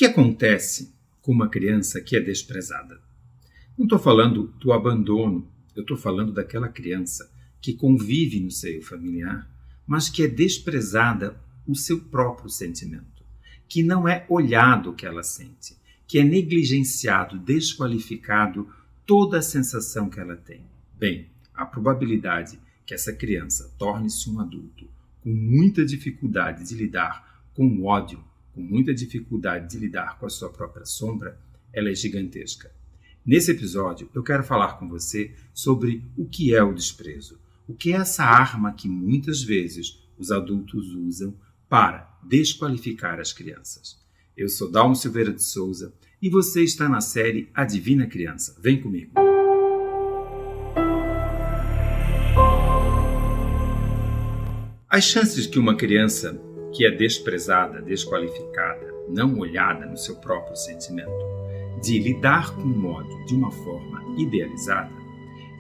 que acontece com uma criança que é desprezada? Não estou falando do abandono, eu estou falando daquela criança que convive no seio familiar, mas que é desprezada o seu próprio sentimento, que não é olhado o que ela sente, que é negligenciado, desqualificado toda a sensação que ela tem. Bem, a probabilidade que essa criança torne-se um adulto com muita dificuldade de lidar com o ódio, com muita dificuldade de lidar com a sua própria sombra, ela é gigantesca. Nesse episódio, eu quero falar com você sobre o que é o desprezo, o que é essa arma que muitas vezes os adultos usam para desqualificar as crianças. Eu sou Dalmo Silveira de Souza e você está na série A Divina Criança. Vem comigo! As chances que uma criança que é desprezada, desqualificada, não olhada no seu próprio sentimento, de lidar com o ódio de uma forma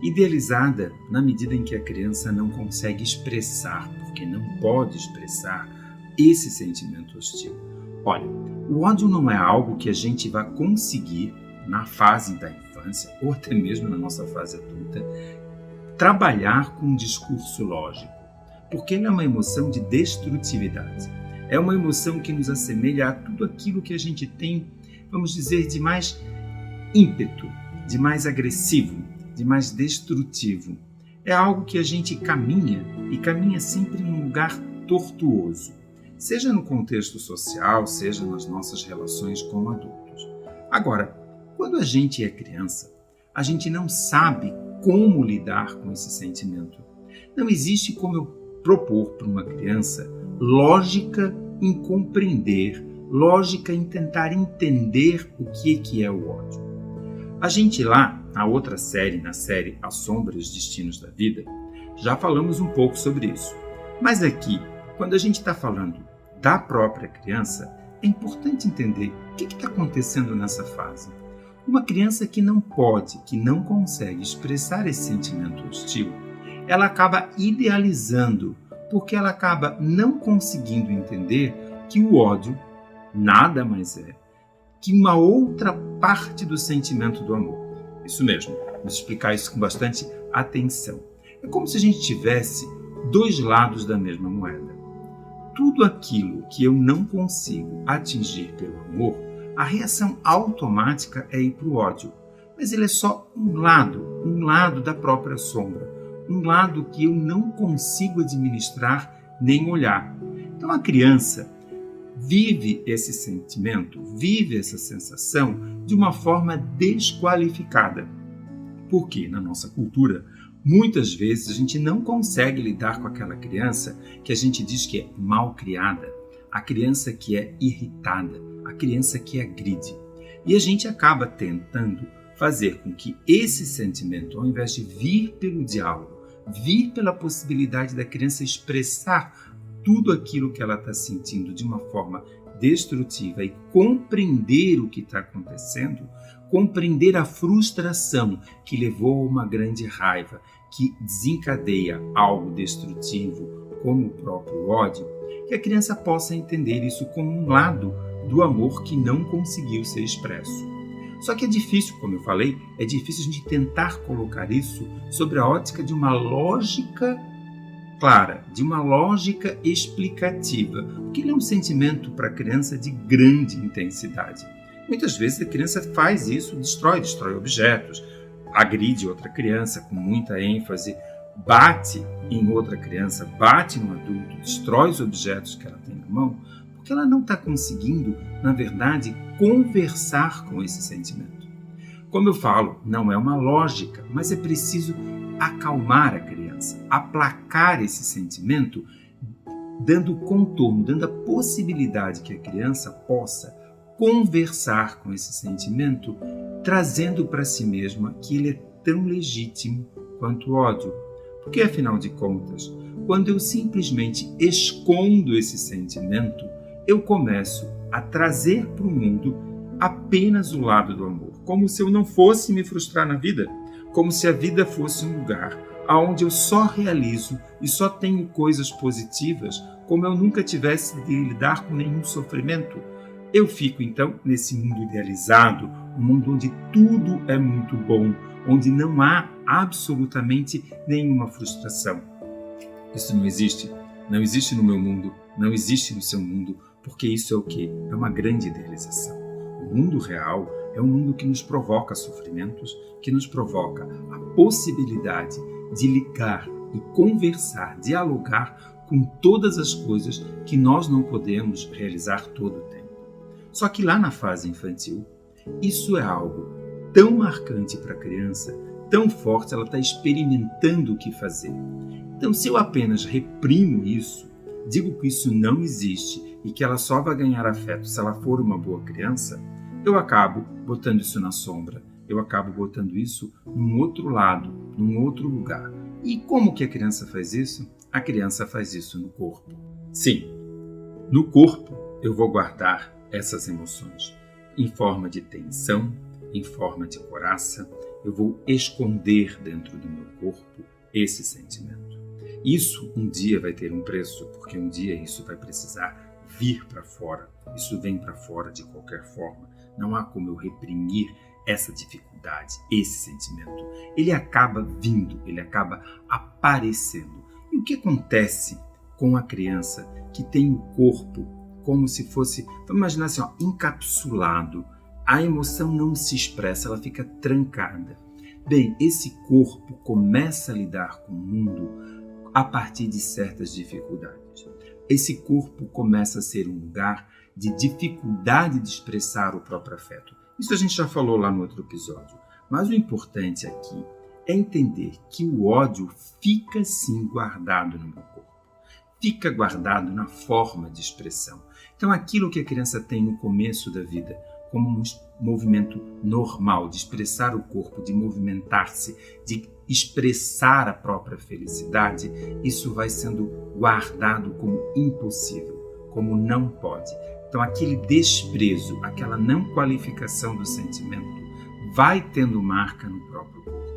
idealizada na medida em que a criança não consegue expressar, porque não pode expressar esse sentimento hostil. Olha, o ódio não é algo que a gente vai conseguir na fase da infância, ou até mesmo na nossa fase adulta, trabalhar com um discurso lógico. Porque ele é uma emoção de destrutividade. É uma emoção que nos assemelha a tudo aquilo que a gente tem, vamos dizer, de mais ímpeto, de mais agressivo, de mais destrutivo. É algo que a gente caminha, e caminha sempre num lugar tortuoso. Seja no contexto social, seja nas nossas relações com adultos. Agora, quando a gente é criança, a gente não sabe como lidar com esse sentimento. Não existe como eu propor para uma criança lógica em compreender, lógica em tentar entender o que é o ódio. A gente lá, na outra série, na série A Sombra e os Destinos da Vida, já falamos um pouco sobre isso. Mas aqui, quando a gente está falando da própria criança, é importante entender o que está acontecendo nessa fase. Uma criança que não pode, que não consegue expressar esse sentimento hostil, ela acaba idealizando, porque ela acaba não conseguindo entender que o ódio nada mais é que uma outra parte do sentimento do amor. Isso mesmo, vamos explicar isso com bastante atenção. É como se a gente tivesse dois lados da mesma moeda. Tudo aquilo que eu não consigo atingir pelo amor, a reação automática é ir para o ódio. Mas ele é só um lado da própria sombra. Um lado que eu não consigo administrar nem olhar. Então a criança vive esse sentimento, vive essa sensação de uma forma desqualificada. Porque na nossa cultura, muitas vezes a gente não consegue lidar com aquela criança que a gente diz que é mal criada, a criança que é irritada, a criança que agride. E a gente acaba tentando fazer com que esse sentimento, ao invés de vir pelo diálogo, vir pela possibilidade da criança expressar tudo aquilo que ela está sentindo de uma forma destrutiva e compreender o que está acontecendo, compreender a frustração que levou a uma grande raiva, que desencadeia algo destrutivo, como o próprio ódio, que a criança possa entender isso como um lado do amor que não conseguiu ser expresso. Só que é difícil, como eu falei, é difícil a gente tentar colocar isso sobre a ótica de uma lógica clara, de uma lógica explicativa, porque ele é um sentimento para a criança de grande intensidade. Muitas vezes a criança faz isso, destrói objetos, agride outra criança com muita ênfase, bate em outra criança, bate no adulto, destrói os objetos que ela tem na mão, porque ela não está conseguindo, na verdade, conversar com esse sentimento. Como eu falo, não é uma lógica, mas é preciso acalmar a criança, aplacar esse sentimento, dando contorno, dando a possibilidade que a criança possa conversar com esse sentimento, trazendo para si mesma que ele é tão legítimo quanto o ódio. Porque, afinal de contas, quando eu simplesmente escondo esse sentimento, eu começo a trazer para o mundo apenas o lado do amor, como se eu não fosse me frustrar na vida, como se a vida fosse um lugar onde eu só realizo e só tenho coisas positivas, como eu nunca tivesse de lidar com nenhum sofrimento. Eu fico, então, nesse mundo idealizado, um mundo onde tudo é muito bom, onde não há absolutamente nenhuma frustração. Isso não existe. Não existe no meu mundo, não existe no seu mundo, porque isso é o quê? É uma grande idealização. O mundo real é um mundo que nos provoca sofrimentos, que nos provoca a possibilidade de ligar e conversar, dialogar com todas as coisas que nós não podemos realizar todo o tempo. Só que lá na fase infantil, isso é algo tão marcante para a criança, tão forte, ela está experimentando o que fazer. Então, se eu apenas reprimo isso, digo que isso não existe e que ela só vai ganhar afeto se ela for uma boa criança, eu acabo botando isso na sombra, eu acabo botando isso num outro lado, num outro lugar. E como que a criança faz isso? A criança faz isso no corpo. Sim, no corpo eu vou guardar essas emoções em forma de tensão, em forma de coraça, eu vou esconder dentro do meu corpo esse sentimento. Isso um dia vai ter um preço, porque um dia isso vai precisar vir para fora. Isso vem para fora de qualquer forma. Não há como eu reprimir essa dificuldade, esse sentimento. Ele acaba vindo, ele acaba aparecendo. E o que acontece com a criança que tem o corpo como se fosse, vamos imaginar assim, encapsulado? A emoção não se expressa, ela fica trancada. Bem, esse corpo começa a lidar com o mundo a partir de certas dificuldades. Esse corpo começa a ser um lugar de dificuldade de expressar o próprio afeto. Isso a gente já falou lá no outro episódio. Mas o importante aqui é entender que o ódio fica sim guardado no meu corpo. Fica guardado na forma de expressão. Então aquilo que a criança tem no começo da vida, como um movimento normal de expressar o corpo, de movimentar-se, de expressar a própria felicidade, isso vai sendo guardado como impossível, como não pode. Então aquele desprezo, aquela não qualificação do sentimento vai tendo marca no próprio corpo.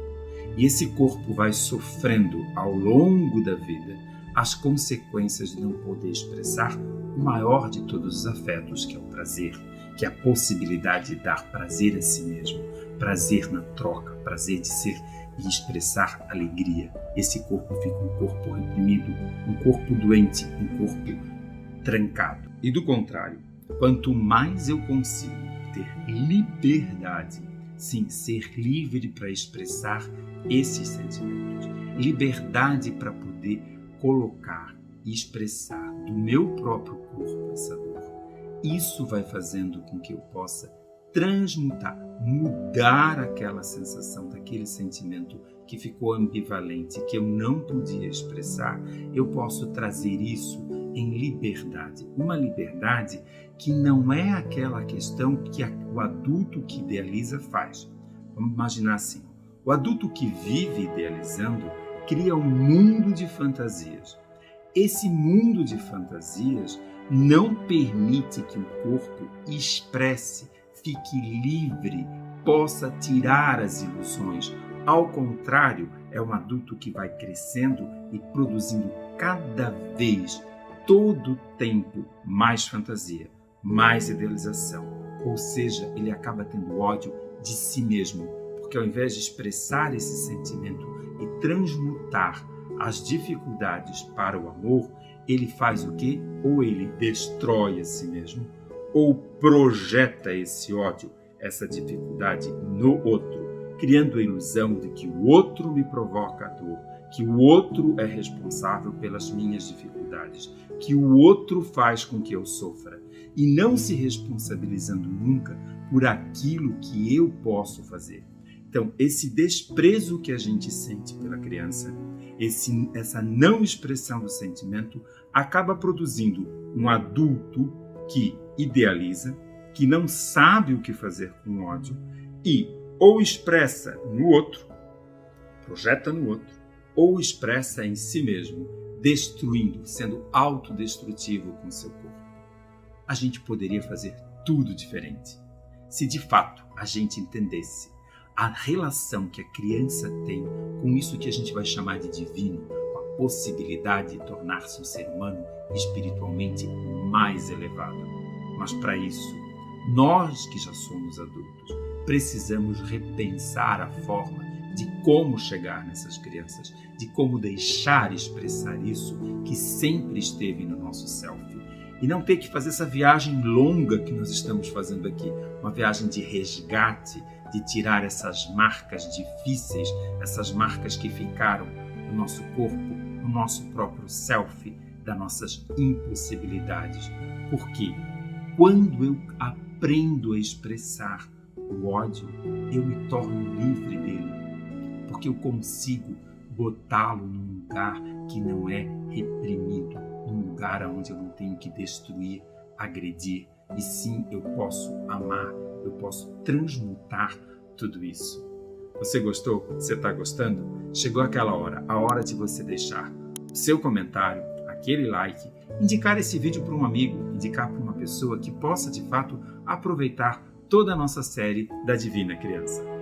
E esse corpo vai sofrendo ao longo da vida as consequências de não poder expressar o maior de todos os afetos, que é o prazer, que é a possibilidade de dar prazer a si mesmo, prazer na troca, prazer de ser e expressar alegria. Esse corpo fica um corpo reprimido, um corpo doente, um corpo trancado. E do contrário, quanto mais eu consigo ter liberdade, sim, ser livre para expressar esses sentimentos, liberdade para poder colocar e expressar do meu próprio corpo essa dor, isso vai fazendo com que eu possa transmutar, mudar aquela sensação, daquele sentimento que ficou ambivalente, que eu não podia expressar. Eu posso trazer isso em liberdade. Uma liberdade que não é aquela questão que o adulto que idealiza faz. Vamos imaginar assim, o adulto que vive idealizando cria um mundo de fantasias. Esse mundo de fantasias não permite que o corpo expresse, fique livre, possa tirar as ilusões. Ao contrário, é um adulto que vai crescendo e produzindo cada vez, todo o tempo, mais fantasia, mais idealização. Ou seja, ele acaba tendo ódio de si mesmo, porque ao invés de expressar esse sentimento e transmutar as dificuldades para o amor, ele faz o quê? Ou ele destrói a si mesmo, ou projeta esse ódio, essa dificuldade no outro, criando a ilusão de que o outro me provoca a dor, que o outro é responsável pelas minhas dificuldades, que o outro faz com que eu sofra, e não se responsabilizando nunca por aquilo que eu posso fazer. Então, esse desprezo que a gente sente pela criança, essa não expressão do sentimento, acaba produzindo um adulto que idealiza, que não sabe o que fazer com o ódio e ou expressa no outro, projeta no outro, ou expressa em si mesmo, destruindo, sendo autodestrutivo com seu corpo. A gente poderia fazer tudo diferente se de fato a gente entendesse a relação que a criança tem com isso que a gente vai chamar de divino, com a possibilidade de tornar-se um ser humano espiritualmente mais elevado. Mas para isso, Nós que já somos adultos, precisamos repensar a forma de como chegar nessas crianças, de como deixar expressar isso que sempre esteve no nosso self. E não ter que fazer essa viagem longa que nós estamos fazendo aqui, uma viagem de resgate, de tirar essas marcas difíceis, essas marcas que ficaram no nosso corpo, no nosso próprio self, das nossas impossibilidades. Porque quando eu aprendo a expressar o ódio, eu me torno livre dele, porque eu consigo botá-lo num lugar que não é reprimido, num lugar onde eu não tenho que destruir, agredir, e sim eu posso amar, eu posso transmutar tudo isso. Você gostou? Você está gostando? Chegou aquela hora, a hora de você deixar o seu comentário, aquele like, indicar esse vídeo para um amigo, indicar para uma pessoa que possa de fato aproveitar toda a nossa série da Divina Criança.